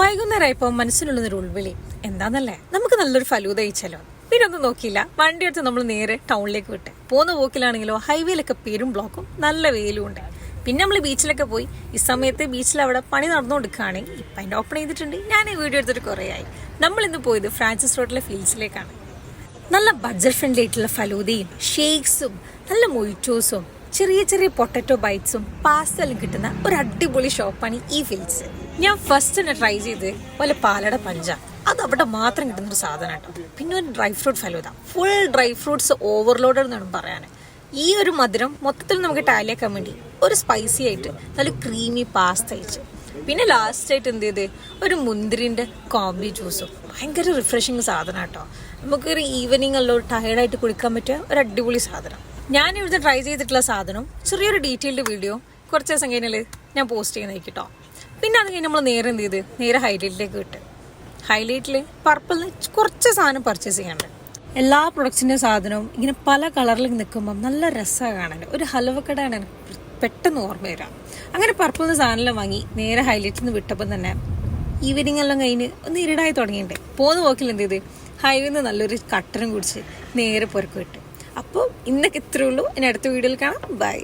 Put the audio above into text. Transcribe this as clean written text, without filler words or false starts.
വൈകുന്നേരമായപ്പോൾ മനസ്സിനുള്ളൊരു ഉൾവിളി എന്താന്നല്ലേ, നമുക്ക് നല്ലൊരു ഫലൂദ കഴിച്ചാലോ. പിന്നെ ഒന്നും നോക്കിയില്ല, വണ്ടി എടുത്ത് നമ്മൾ നേരെ ടൗണിലേക്ക് വിട്ട്. പോകുന്ന പോക്കിലാണെങ്കിലോ ഹൈവേയിലൊക്കെ പേരും ബ്ലോക്കും, നല്ല വെയിലും ഉണ്ട്. പിന്നെ നമ്മൾ ബീച്ചിലൊക്കെ പോയി. ഈ സമയത്ത് ബീച്ചിൽ അവിടെ പണി നടന്നുകൊടുക്കുകയാണ്. ഇപ്പം അതിൻ്റെ ഓപ്പൺ ചെയ്തിട്ടുണ്ട്. ഞാൻ ഈ വീഡിയോ എടുത്തിട്ട് കുറേ ആയി. നമ്മളിന്ന് പോയത് ഫ്രാൻസിസ് റോഡിലെ ഫീൽഡ്സിലേക്കാണ്. നല്ല ബഡ്ജറ്റ് ഫ്രണ്ട്ലി ആയിട്ടുള്ള ഫലൂദയും ഷേക്സും നല്ല മൊയ്റ്റോസും ചെറിയ ചെറിയ പൊട്ടറ്റോ ബൈറ്റ്സും പാസ്തലും കിട്ടുന്ന ഒരു അടിപൊളി ഷോപ്പാണ് ഈ ഫീൽഡ്സ്. ഞാൻ ഫസ്റ്റ് തന്നെ ട്രൈ ചെയ്ത് പോലെ പാലട പഞ്ച, അത് അവിടെ മാത്രം കിട്ടുന്നൊരു സാധനം കേട്ടോ. പിന്നെ ഒരു dry fruit falooda, full dry fruits overloaded എന്നാണ് പറയാൻ. ഈ ഒരു മധുരം മൊത്തത്തിൽ നമുക്ക് ടാലിയാക്കാൻ വേണ്ടി ഒരു സ്പൈസി ആയിട്ട് നല്ല ക്രീമി പാസ്ത അയച്ചു. പിന്നെ ലാസ്റ്റ് ആയിട്ട് എന്ത് ചെയ്ത് ഒരു മുന്തിരിൻ്റെ കോമ്പി ജ്യൂസും, ഭയങ്കര റിഫ്രഷിങ് സാധനം കേട്ടോ. നമുക്കൊരു ഈവനിങ് അല്ലോ ടയർഡായിട്ട് കുടിക്കാൻ പറ്റിയ ഒരു അടിപൊളി സാധനം. ഞാൻ ഇവിടുത്തെ ട്രൈ ചെയ്തിട്ടുള്ള സാധനം ചെറിയൊരു ഡീറ്റെയിൽഡ് വീഡിയോ കുറച്ച് ദിവസം കഴിഞ്ഞാൽ ഞാൻ പോസ്റ്റ് ചെയ്യുന്നതായിരിക്കും കേട്ടോ. പിന്നെ അത് കഴിഞ്ഞ് നമ്മൾ നേരെ എന്ത് ചെയ്ത് നേരെ ഹൈലൈറ്റിലേക്ക് വിട്ട്. ഹൈലൈറ്റിൽ പർപ്പിളിന് കുറച്ച് സാധനം പർച്ചേസ് ചെയ്യാനുണ്ട്. എല്ലാ പ്രൊഡക്ട്സിൻ്റെ സാധനവും ഇങ്ങനെ പല കളറിൽ നിൽക്കുമ്പം നല്ല രസമാണ് കാണാൻ. ഒരു ഹൽവക്കടയാണ് പെട്ടെന്ന് ഓർമ്മ വരാം. അങ്ങനെ പർപ്പിളിന് സാധനം വാങ്ങി നേരെ ഹൈലൈറ്റിൽ നിന്ന് വിട്ടപ്പം തന്നെ ഈവനിങ് എല്ലാം കഴിഞ്ഞ് ഒന്ന് ഇരുടായി തുടങ്ങിയിട്ടുണ്ട്. പോകുന്ന പോക്കിൽ എന്ത് ചെയ്ത് ഹൈവേന്ന് നല്ലൊരു കട്ടനും കുടിച്ച് നേരെ പുറക്ക് വിട്ട്. അപ്പോൾ ഇന്നൊക്കെ ഇത്രയേ ഉള്ളൂ. ഇനി അടുത്ത വീഡിയോയിൽ കാണാം. ബൈ.